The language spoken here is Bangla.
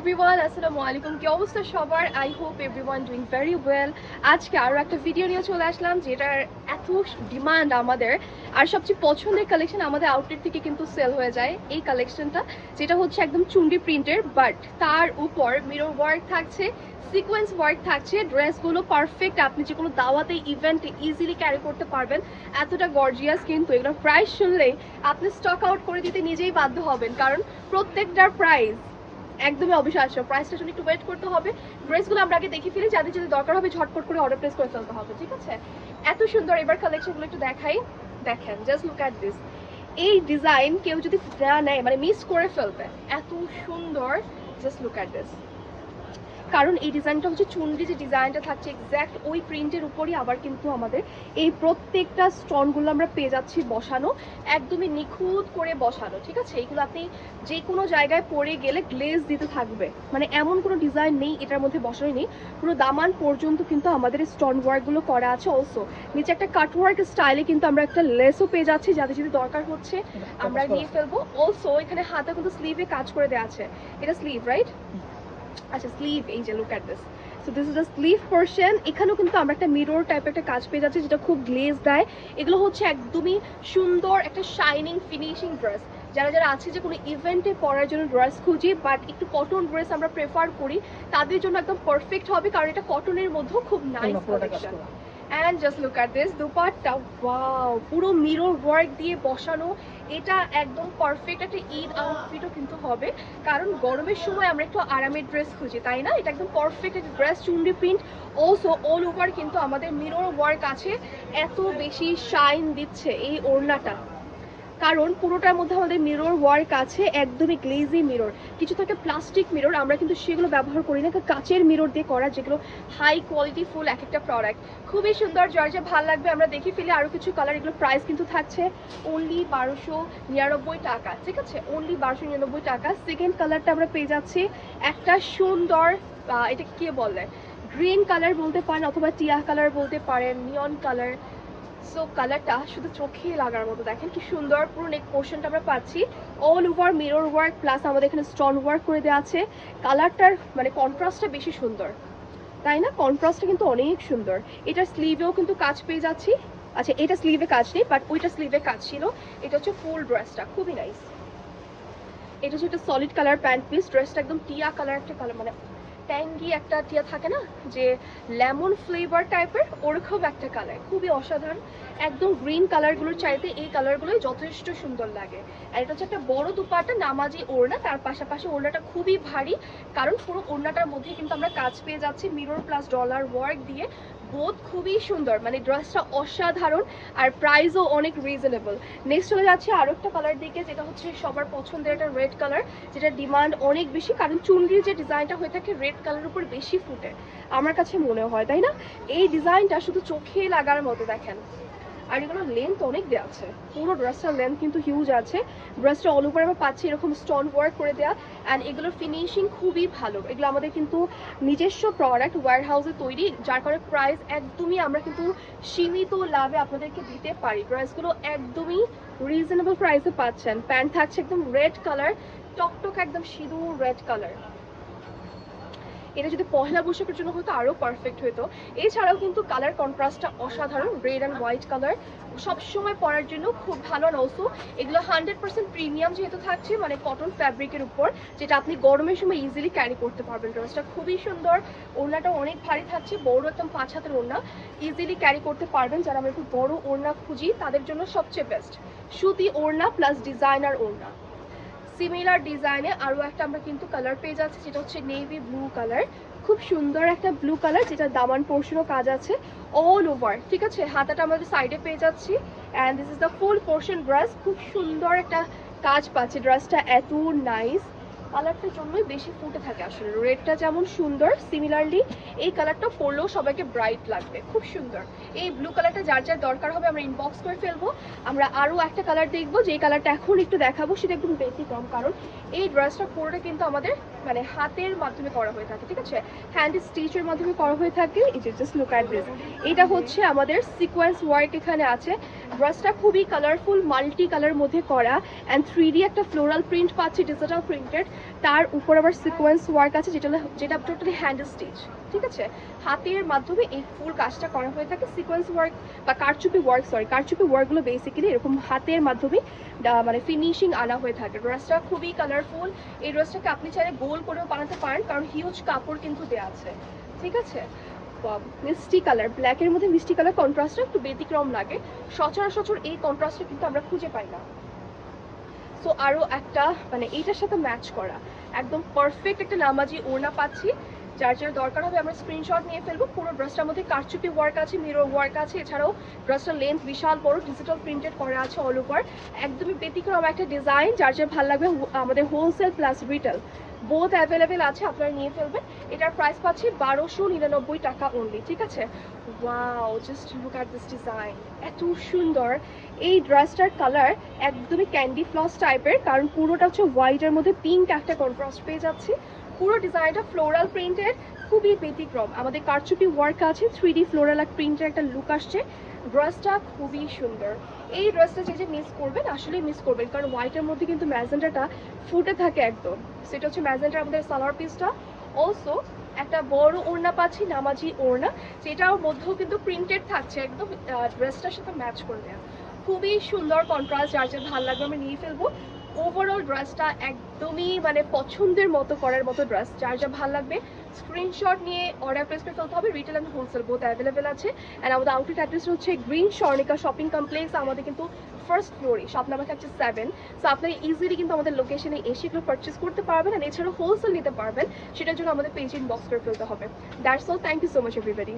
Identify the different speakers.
Speaker 1: এভরিওয়ান, আসসালামু আলাইকুম। কি অবস্থা সবার? I hope everyone doing very well. আজকে আরও একটা ভিডিও নিয়ে চলে আসলাম যেটার এত ডিমান্ড আমাদের, আর সবচেয়ে পছন্দের কালেকশন আমাদের আউটলেট থেকে কিন্তু সেল হয়ে যায় এই কালেকশনটা, যেটা হচ্ছে একদম চুন্ডি প্রিন্টের, বাট তার উপর মিরর ওয়ার্ক থাকছে, সিকোয়েন্স ওয়ার্ক থাকছে। ড্রেসগুলো পারফেক্ট, আপনি যে কোনো দাওয়াতে ইভেন্টে ইজিলি ক্যারি করতে পারবেন, এতটা গর্জিয়াস। কিন্তু এগুলো প্রাইস শুনলেই আপনি স্টক আউট করে দিতে নিজেই বাধ্য হবেন, কারণ প্রত্যেকটার প্রাইস একদমই অবিশ্বাস্য। প্রাইসটার জন্য একটু ওয়েট করতে হবে। ড্রেসগুলো আমরা আগে দেখে ফেলি, যাদের যদি দরকার হবে ঝটপট করে অর্ডার প্লেস করে ফেলতে হবে, ঠিক আছে? এত সুন্দর এবার কালেকশনগুলো একটু দেখাই। দেখেন, জাস্ট লুক অ্যাট দিস। এই ডিজাইন কেউ যদি না নেয় মানে মিস করে ফেলবে, এত সুন্দর। Just look at this. কারণ এই ডিজাইনটা হচ্ছে চুনরি যে ডিজাইনটা থাকছে এক্স্যাক্ট ওই প্রিন্টের উপরই আবার কিন্তু আমাদের এই প্রত্যেকটা স্টোনগুলো আমরা পেয়ে যাচ্ছি বসানো, একদমই নিখুঁত করে বসানো, ঠিক আছে? এইগুলো আপনি যে কোনো জায়গায় পরে গেলে গ্লেজ দিতে থাকবে, মানে এমন কোনো ডিজাইন নেই এটার মধ্যে বসানো নেই। পুরো দামান পর্যন্ত কিন্তু আমাদের স্টোন ওয়ার্কগুলো করা আছে। অলসো নিচে একটা কাট ওয়ার্ক স্টাইলে কিন্তু আমরা একটা লেসও পেয়ে যাচ্ছি, যাদের যদি দরকার হচ্ছে আমরা নিয়ে ফেলবো। অলসো এখানে হাতে কিন্তু স্লিভে কাজ করে দেওয়া আছে। এটা স্লিভ, রাইট? আচ্ছা, স্লিভ। এই যে look at this. So this is the sleeve portion. এখানেও কিন্তু আমরা একটা মিরর টাইপের একটা কাজ পেয়ে যাচ্ছি, যেটা খুব গ্লেজ দেয়। এগুলো হচ্ছে একদমই সুন্দর একটা শাইনিং ফিনিশিং ড্রেস। যারা যারা আছে যে কোনো ইভেন্টে পরার জন্য ড্রেস খুঁজি, বাট একটু কটন ড্রেস আমরা প্রেফার করি, তাদের জন্য একদম পারফেক্ট হবে, কারণ এটা কটনের মধ্যেও খুব nice collection. And just look at this dupatta. Wow, পুরো মিরর ওয়ার্ক দিয়ে বসানো। এটা একদম পারফেক্ট একটা ঈদ আউটফিটও কিন্তু হবে, কারণ গরমের সময় আমরা একটু আরামের ড্রেস খুঁজি, তাই না? এটা একদম পারফেক্ট একটা dress, Chundi print. Also all over কিন্তু আমাদের মিরর ওয়ার্ক আছে। এত বেশি শাইন দিচ্ছে এই ওড়নাটা, কারণ পুরোটার মধ্যে আমাদের মিরর ওয়ার্ক আছে, একদমই গ্লেজি মিরর। কিছু থাকে প্লাস্টিক মিরর, আমরা কিন্তু সেগুলো ব্যবহার করি না, কাচের মিরর দিয়ে করা, যেগুলো হাই কোয়ালিটি ফুল এক একটা প্রোডাক্ট। খুবই সুন্দর, জর্জে ভালো লাগবে। আমরা দেখে ফেলি আরও কিছু কালার। এগুলো প্রাইস কিন্তু থাকছে অনলি 1299 টাকা, ঠিক আছে? অনলি 1299 টাকা। সেকেন্ড কালারটা আমরা পেয়ে যাচ্ছি একটা সুন্দর, এটা কি বলে, গ্রিন কালার বলতে পারেন, অথবা টিয়া কালার বলতে পারেন, নিয়ন কালার। সো কালারটা শুধু চোখে লাগার মতো। দেখেন কি সুন্দর, পুরো নেক পোর্শনটা আমরা পাচ্ছি all over mirror work, plus আমাদের এখানে স্টোন ওয়ার্ক করে দেওয়া আছে। কালারটার মানে কন্ট্রাস্টটা বেশি সুন্দর, তাই না? কন্ট্রাস্টটা কিন্তু অনেক সুন্দর। এটার স্লিভেও কিন্তু কাজ পেয়ে যাচ্ছি। আচ্ছা, এটা স্লিভে কাজ নেই, বাট ওইটা স্লিভে কাজ ছিল। এটা হচ্ছে ফুল ড্রেসটা, খুবই নাইস। এটা হচ্ছে একটা সলিড কালার প্যান্ট পিস। ড্রেসটা একদম টিয়া কালার একটা কালার, মানে ট্যাঙ্গি একটা টিয়া থাকে না, যে লেমন ফ্লেভার টাইপের, ওরকম একটা কালার, খুবই অসাধারণ। একদম গ্রিন কালারগুলোর চাইতে এই কালারগুলোই যথেষ্ট সুন্দর লাগে। আর এটা হচ্ছে একটা বড় দুপাট্টা, নামাজি ওড়না, তার পাশাপাশি ওড়নাটা খুবই ভারী, কারণ পুরো ওড়নাটার মধ্যে কিন্তু আমরা কাজ পেয়ে যাচ্ছি মিরর প্লাস ডলার ওয়ার্ক দিয়ে। বোধ খুবই সুন্দর, মানে ড্রেসটা অসাধারণ, আর প্রাইসও অনেক রিজনেবল। নেক্সট চলে যাচ্ছে আরও একটা কালার দিকে, যেটা হচ্ছে সবার পছন্দের একটা রেড কালার, যেটা ডিমান্ড অনেক বেশি, কারণ চুনরির যে ডিজাইনটা হয়ে থাকে রেড কালারের উপর বেশি ফুটে আমার কাছে মনে হয়, তাই না? এই ডিজাইনটা শুধু চোখে লাগার মতো। দেখেন, আর এগুলো লেন্থ অনেক দেওয়া আছে, পুরো ড্রেসটার লেন্থ কিন্তু হিউজ আছে। ড্রেসটা অল ওভার আমরা পাচ্ছি এরকম স্টোন ওয়ার্ক করে দেওয়া, অ্যান্ড এগুলোর ফিনিশিং খুবই ভালো। এগুলো আমাদের কিন্তু নিজস্ব প্রোডাক্ট, ওয়্যার হাউসে তৈরি, যার কারণে প্রাইস একদমই আমরা কিন্তু সীমিত লাভে আপনাদেরকে দিতে পারি। ড্রেসগুলো একদমই রিজনেবল প্রাইসে পাচ্ছেন। প্যান্ট থাকছে একদম রেড কালার, টকটক একদম সিঁদুর রেড কালার। এটা যদি পহেলা বৈশাখের জন্য হতো আরও পারফেক্ট হতো। এছাড়াও কিন্তু কালার কন্ট্রাস্টটা অসাধারণ, রেড অ্যান্ড হোয়াইট কালার, সবসময় পরার জন্য খুব ভালো। আর অলসো এগুলো 100% প্রিমিয়াম যেহেতু থাকছে, মানে কটন ফ্যাব্রিকের উপর, যেটা আপনি গরমের সময় ইজিলি ক্যারি করতে পারবেন। ড্রেসটা খুবই সুন্দর, ওড়নাটা অনেক ভারী থাকছে, বড় একদম 5 হাতের ওড়না, ইজিলি ক্যারি করতে পারবেন। যারা আমরা একটু বড় ওড়না খুঁজি তাদের জন্য সবচেয়ে বেস্ট। সুতি ওড়না প্লাস ডিজাইনার ওড়না। সিমিলার ডিজাইনে আরও একটা আমরা কিন্তু কালার পেয়ে যাচ্ছি, যেটা হচ্ছে নেভি ব্লু কালার। খুব সুন্দর একটা ব্লু কালার, যেটা দামান পোর্শনও কাজ আছে অল ওভার, ঠিক আছে? হাতাটা আমাদের সাইডে পেয়ে যাচ্ছি, and this is the full portion dress. খুব সুন্দর একটা কাজ পাচ্ছে ড্রেসটা, এত নাইস। কালারটার জন্যই বেশি ফুটে থাকে আসলে, রেডটা যেমন সুন্দর, সিমিলারলি এই কালারটা পরলেও সবাইকে ব্রাইট লাগবে, খুব সুন্দর। এই ব্লু কালারটা যার যার দরকার হবে আমরা ইনবক্স করে ফেলবো। আমরা আরও একটা কালার দেখবো, যে কালারটা এখন একটু দেখাবো সেটা একদম ব্যতিক্রম, কারণ এই ড্রেসটা পুরোটা কিন্তু আমাদের মানে হাতের মাধ্যমে করা হয়ে থাকে, ঠিক আছে, হ্যান্ড স্টিচের মাধ্যমে করা হয়ে থাকে। এই যে জাস্ট লুক অ্যাট দিস, এটা হচ্ছে আমাদের সিকোয়েন্স ওয়ার্ক এখানে আছে। ড্রেসটা খুবই কালারফুল, মাল্টি কালার মধ্যে করা, অ্যান্ড 3D একটা ফ্লোরাল প্রিন্ট পাচ্ছি, ডিজিটাল প্রিন্টেড। তার উপর আবার সিকোয়েন্স ওয়ার্ক আছে, যেটা টোটালি হ্যান্ড স্টিচ, ঠিক আছে, হাতের মাধ্যমে এই ফুল কাজটা করা হয়ে থাকে। সিকোয়েন্স ওয়ার্ক বা কারচুপি ওয়ার্ক, কারচুপি ওয়ার্কগুলো বেসিক্যালি এরকম হাতের মাধ্যমে মানে ফিনিশিং আনা হয়ে থাকে। ড্রেসটা খুবই কালারফুল। এই ড্রেসটাকে আপনি চাইলে গোল করেও বানাতে পারেন, কারণ হিউজ কাপড় কিন্তু দেওয়া আছে, ঠিক আছে। মিষ্টি কালার, ব্ল্যাকের মধ্যে মিষ্টি কালার কন্ট্রাস্টটা একটু ব্যতিক্রম লাগে, সচরাচর এই কন্ট্রাস্টটা কিন্তু আমরা খুঁজে পাই না। সো আরও একটা মানে এইটার সাথে ম্যাচ করা একদম পারফেক্ট একটা নামাজি ওড়না পাচ্ছি। যার যার দরকার হবে আমরা স্ক্রিনশট নিয়ে ফেলবো। পুরো ড্রেসটার মধ্যে কারচুপি ওয়ার্ক আছে, মিরর ওয়ার্ক আছে, এছাড়াও ড্রেসটার লেন্থ বিশাল বড়, ডিজিটাল প্রিন্টেড করা আছে অল ওভার। একদমই ব্যতিক্রম একটা ডিজাইন, যার যার ভালো লাগবে আমাদের wholesale plus retail both available আছে, আপনারা নিয়ে ফেলবেন। এটার প্রাইস পাচ্ছি 1299 টাকা অনলি, ঠিক আছে। Wow, just look at this design, এত সুন্দর। এই ড্রেসটার কালার একদমই ক্যান্ডি ফ্লস টাইপের, কারণ পুরোটা হচ্ছে হোয়াইটের মধ্যে পিঙ্ক একটা কন্ট্রাস্ট পেয়ে যাচ্ছি। পুরো ডিজাইনটা ফ্লোরাল প্রিন্টেড, খুবই ব্যতিক্রম। আমাদের কারচুপি ওয়ার্ক আছে, 3D ফ্লোরাল প্রিন্টের একটা লুক আসছে। ড্রেসটা খুবই সুন্দর। এই ড্রেসটা যে মিস করবেন, আসলেই মিস করবেন, কারণ হোয়াইটের মধ্যে কিন্তু ম্যাজেন্টাটা ফুটে থাকে একদম। সেটা হচ্ছে ম্যাজেন্টার আমাদের সালোয়ার পিসটা। অলসো একটা বড় ওড়না পাচ্ছি, নামাজি ওড়না, যেটার মধ্যেও কিন্তু প্রিন্টেড থাকছে, একদম ড্রেসটার সাথে ম্যাচ করে দেওয়া। খুবই সুন্দর কন্ট্রাস্ট, যার যার ভালো লাগবে আমরা নিয়ে ফেলবো। ওভারঅল ড্রেসটা একদমই মানে পছন্দের মতো করার মতো ড্রেস, যার যা ভালো লাগবে স্ক্রিনশট নিয়ে অর্ডার প্লেস করে ফেলতে হবে। Retail and wholesale both available আছে। অ্যান্ড আমাদের আউটলেট অ্যাড্রেস হচ্ছে গ্রিন স্বর্ণিকা শপিং কমপ্লেক্স, আমাদের কিন্তু ফার্স্ট ফ্লোরে, শপ নাম্বার থাকছে 7। সো আপনারা ইজিলি কিন্তু আমাদের লোকেশনে এসে এগুলো পারচেস করতে পারবেন, আর এছাড়াও হোলসেল নিতে পারবেন। সেটার জন্য আমাদের পেজ ইনবক্স করে ফেলতে হবে। That's all, thank you so much everybody.